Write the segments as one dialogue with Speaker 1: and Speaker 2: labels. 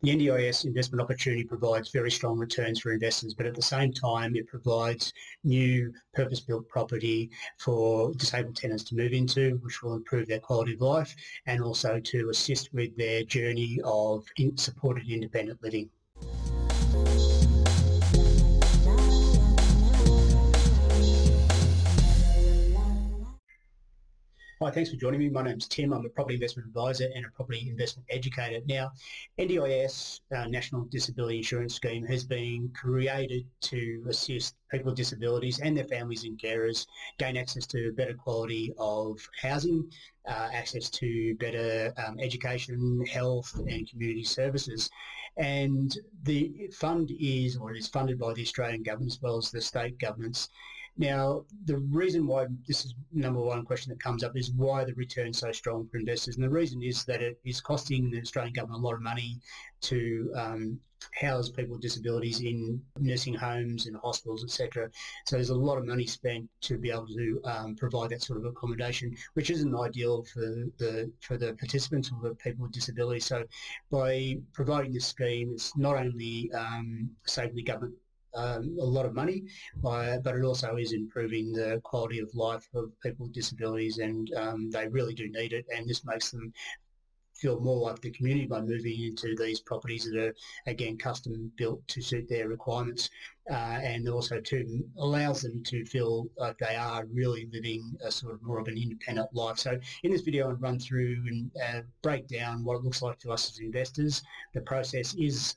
Speaker 1: The NDIS investment opportunity provides very strong returns for investors, but at the same time, it provides new purpose-built property for disabled tenants to move into, which will improve their quality of life and also to assist with their journey of supported independent living. Hi, thanks for joining me. My name's Tim. I'm a property investment advisor and a property investment educator. Now, NDIS, National Disability Insurance Scheme, has been created to assist people with disabilities and their families and carers gain access to better quality of housing, access to better education, health and community services. And the fund is funded by the Australian government as well as the state governments. Now, the reason why this is number one question that comes up is why the return's so strong for investors. And the reason is that it is costing the Australian government a lot of money to house people with disabilities in nursing homes and hospitals, etc. So there's a lot of money spent to be able to provide that sort of accommodation, which isn't ideal for the participants or the people with disabilities. So by providing this scheme, it's not only saving the government a lot of money, but it also is improving the quality of life of people with disabilities, and they really do need it, and this makes them feel more like the community by moving into these properties that are, again, custom built to suit their requirements, and also allows them to feel like they are really living a sort of more of an independent life. So in this video, I'll run through and break down what it looks like to us as investors. The process is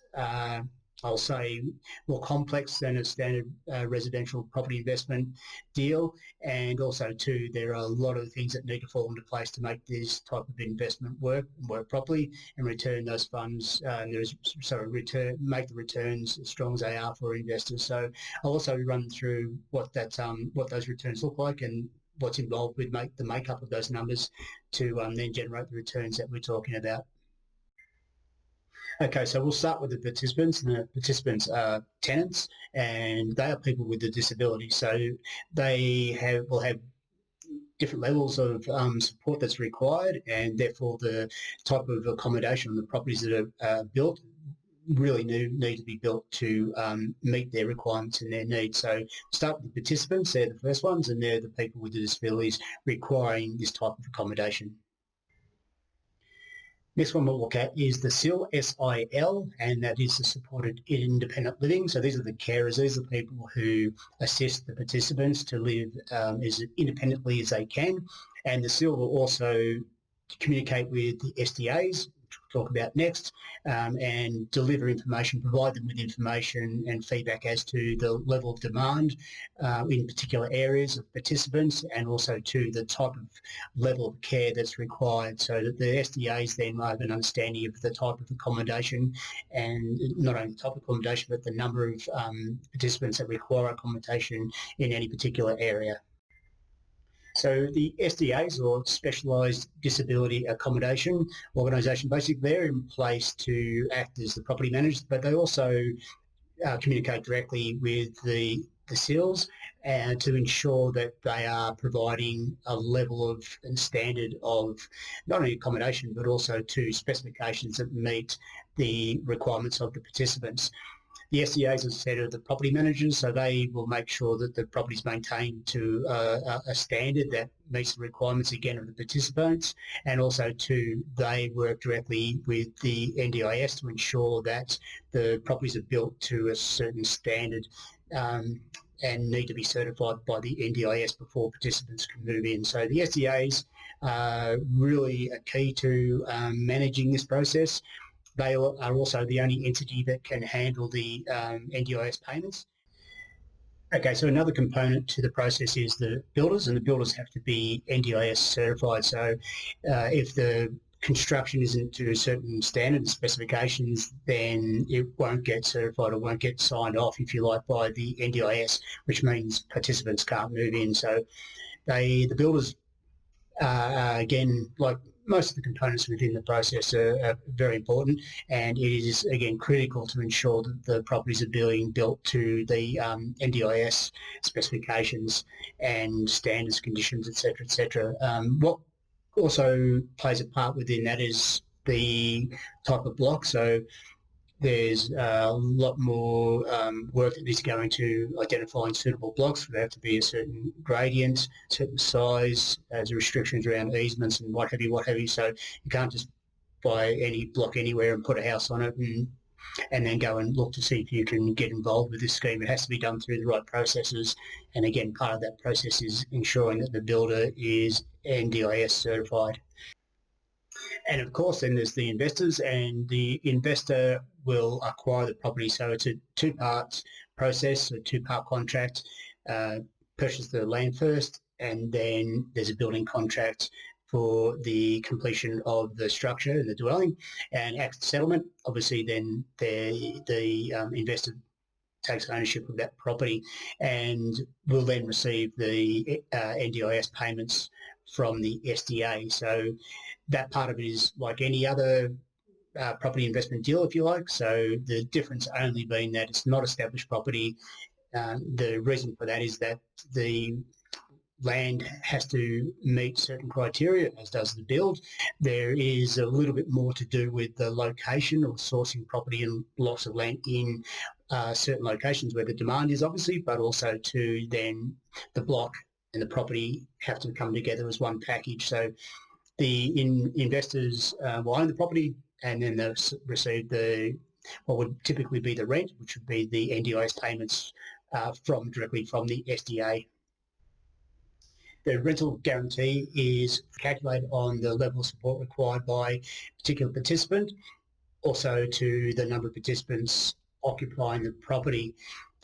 Speaker 1: I'll say more complex than a standard residential property investment deal, and also too there are a lot of things that need to fall into place to make this type of investment work properly and return those funds make the returns as strong as they are for investors. So I'll also run through what those returns look like and what's involved with the makeup of those numbers to then generate the returns that we're talking about. Okay, so we'll start with the participants, and the participants are tenants, and they are people with a disability. So they will have different levels of support that's required, and therefore the type of accommodation on the properties that are built really need to be built to meet their requirements and their needs. So start with the participants, they're the first ones, and they're the people with the disabilities requiring this type of accommodation. Next one we'll look at is the SIL, S-I-L, and that is the supported independent living. So these are the carers, these are the people who assist the participants to live as independently as they can. And the SIL will also communicate with the SDAs, which we'll talk about next, and deliver information, provide them with information and feedback as to the level of demand in particular areas of participants, and also to the type of level of care that's required, so that the SDAs then have an understanding of the type of accommodation, and not only the type of accommodation but the number of participants that require accommodation in any particular area. So the SDAs, or Specialised Disability Accommodation Organisation, basically they're in place to act as the property managers, but they also communicate directly with the SILs to ensure that they are providing a level of and standard of not only accommodation but also to specifications that meet the requirements of the participants. The SDAs, as I said, are the property managers, so they will make sure that the property is maintained to a standard that meets the requirements, again, of the participants, and also, too, they work directly with the NDIS to ensure that the properties are built to a certain standard and need to be certified by the NDIS before participants can move in. So the SDAs are really a key to managing this process. They are also the only entity that can handle the NDIS payments. Okay, so another component to the process is the builders, and the builders have to be NDIS certified. So if the construction isn't to a certain standard and specifications, then it won't get certified or won't get signed off, if you like, by the NDIS, which means participants can't move in. So the builders, again, like most of the components within the process are very important, and it is, again, critical to ensure that the properties are being built to the NDIS specifications and standards, conditions, etc., etc. What also plays a part within that is the type of block. So There's a lot more work that needs to go into identifying suitable blocks. There have to be a certain gradient, certain size, as restrictions around easements and what have you. So you can't just buy any block anywhere and put a house on it and then go and look to see if you can get involved with this scheme. It has to be done through the right processes. And again, part of that process is ensuring that the builder is NDIS certified. And of course, then there's the investors, and the investor will acquire the property. So it's a two-part process, a two-part contract. Purchase the land first, and then there's a building contract for the completion of the structure and the dwelling. And after settlement, obviously, then the investor takes ownership of that property and will then receive the NDIS payments from the SDA. So that part of it is like any other property investment deal, if you like. So the difference only being that it's not established property. The reason for that is that the land has to meet certain criteria, as does the build. There is a little bit more to do with the location or sourcing property and lots of land in certain locations where the demand is, obviously, but also to then the block and the property have to come together as one package. So the investors will own the property, and then they'll receive what would typically be the rent, which would be the NDIS payments directly from the SDA. The rental guarantee is calculated on the level of support required by a particular participant, also to the number of participants occupying the property.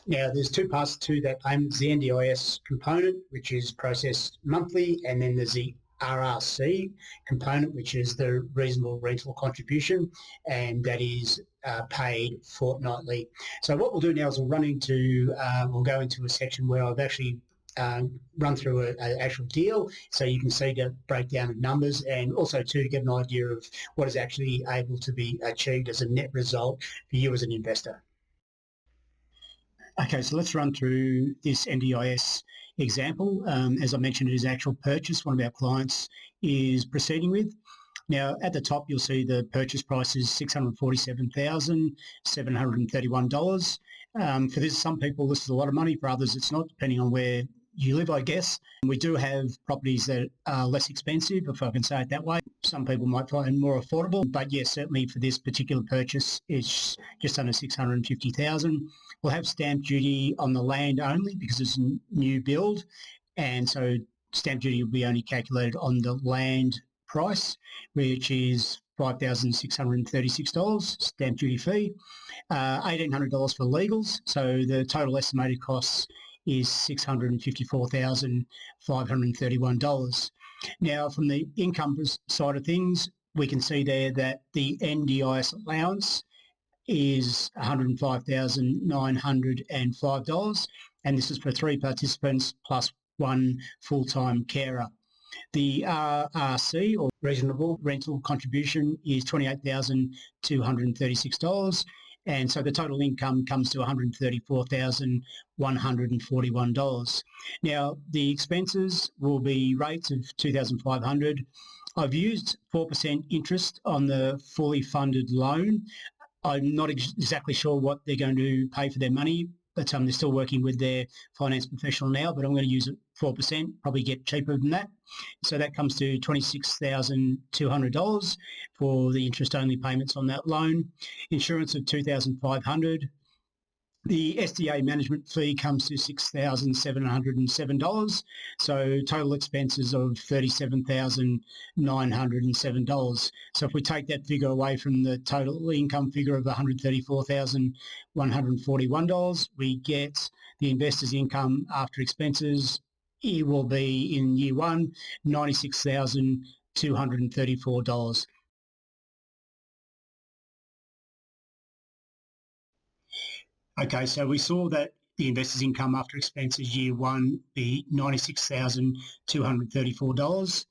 Speaker 1: Now, there's two parts to that payment. There's the NDIS component, which is processed monthly, and then there's the RRC component, which is the reasonable rental contribution, and that is paid fortnightly. So what we'll do now is we'll go into a section where I've actually run through an actual deal, so you can see the breakdown of numbers, and also to get an idea of what is actually able to be achieved as a net result for you as an investor. Okay, so let's run through this NDIS example. As I mentioned, it is actual purchase one of our clients is proceeding with. Now, at the top, you'll see the purchase price is $647,731. For this, some people, this is a lot of money. For others, it's not, depending on where you live, I guess. We do have properties that are less expensive, if I can say it that way. Some people might find more affordable, but yes, certainly for this particular purchase, it's just under $650,000. We'll have stamp duty on the land only because it's a new build, and so stamp duty will be only calculated on the land price, which is $5,636 stamp duty fee, $1,800 for legals. So the total estimated costs is $654,531. Now, from the income side of things, we can see there that the Ndis allowance is $105,905, and this is for 3 participants plus 1 full-time carer. The RRC, or reasonable rental contribution, is $28,236, and so the total income comes to $134,141. Now, the expenses will be rates of $2,500. I've used 4% interest on the fully funded loan. I'm not exactly sure what they're going to pay for their money, but they're still working with their finance professional now, but I'm going to use 4%, probably get cheaper than that. So that comes to $26,200 for the interest-only payments on that loan. Insurance of $2,500. The SDA management fee comes to $6,707. So total expenses of $37,907. So if we take that figure away from the total income figure of $134,141, we get the investor's income after expenses. It will be in year one, $96,234. Okay, so we saw that the investor's income after expenses year one be $96,234.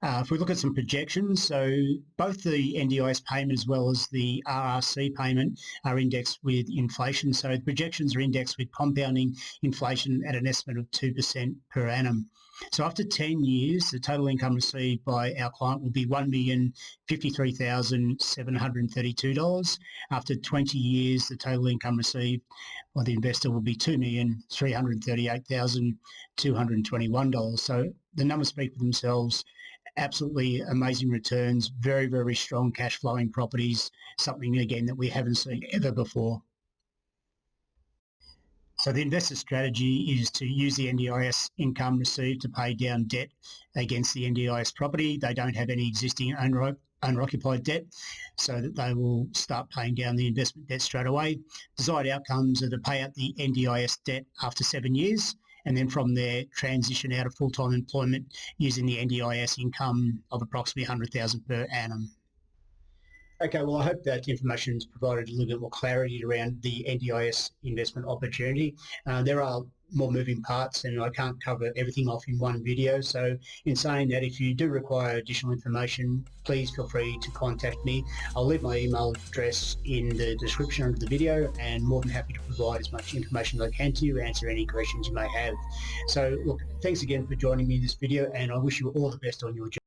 Speaker 1: If we look at some projections, so both the NDIS payment as well as the RRC payment are indexed with inflation. So the projections are indexed with compounding inflation at an estimate of 2% per annum. So after 10 years, the total income received by our client will be $1,053,732. After 20 years, the total income received by the investor will be $2,338,221. So the numbers speak for themselves. Absolutely amazing returns, very, very strong cash flowing properties, something again that we haven't seen ever before. So the investor strategy is to use the NDIS income received to pay down debt against the NDIS property. They don't have any existing owner-occupied debt, so that they will start paying down the investment debt straight away. Desired outcomes are to pay out the NDIS debt after 7 years, and then from there transition out of full-time employment using the NDIS income of approximately $100,000 per annum. Okay, well, I hope that information has provided a little bit more clarity around the NDIS investment opportunity. There are more moving parts and I can't cover everything off in one video. So in saying that, if you do require additional information, please feel free to contact me. I'll leave my email address in the description of the video and more than happy to provide as much information as I can to you, answer any questions you may have. So look, thanks again for joining me in this video and I wish you all the best on your journey.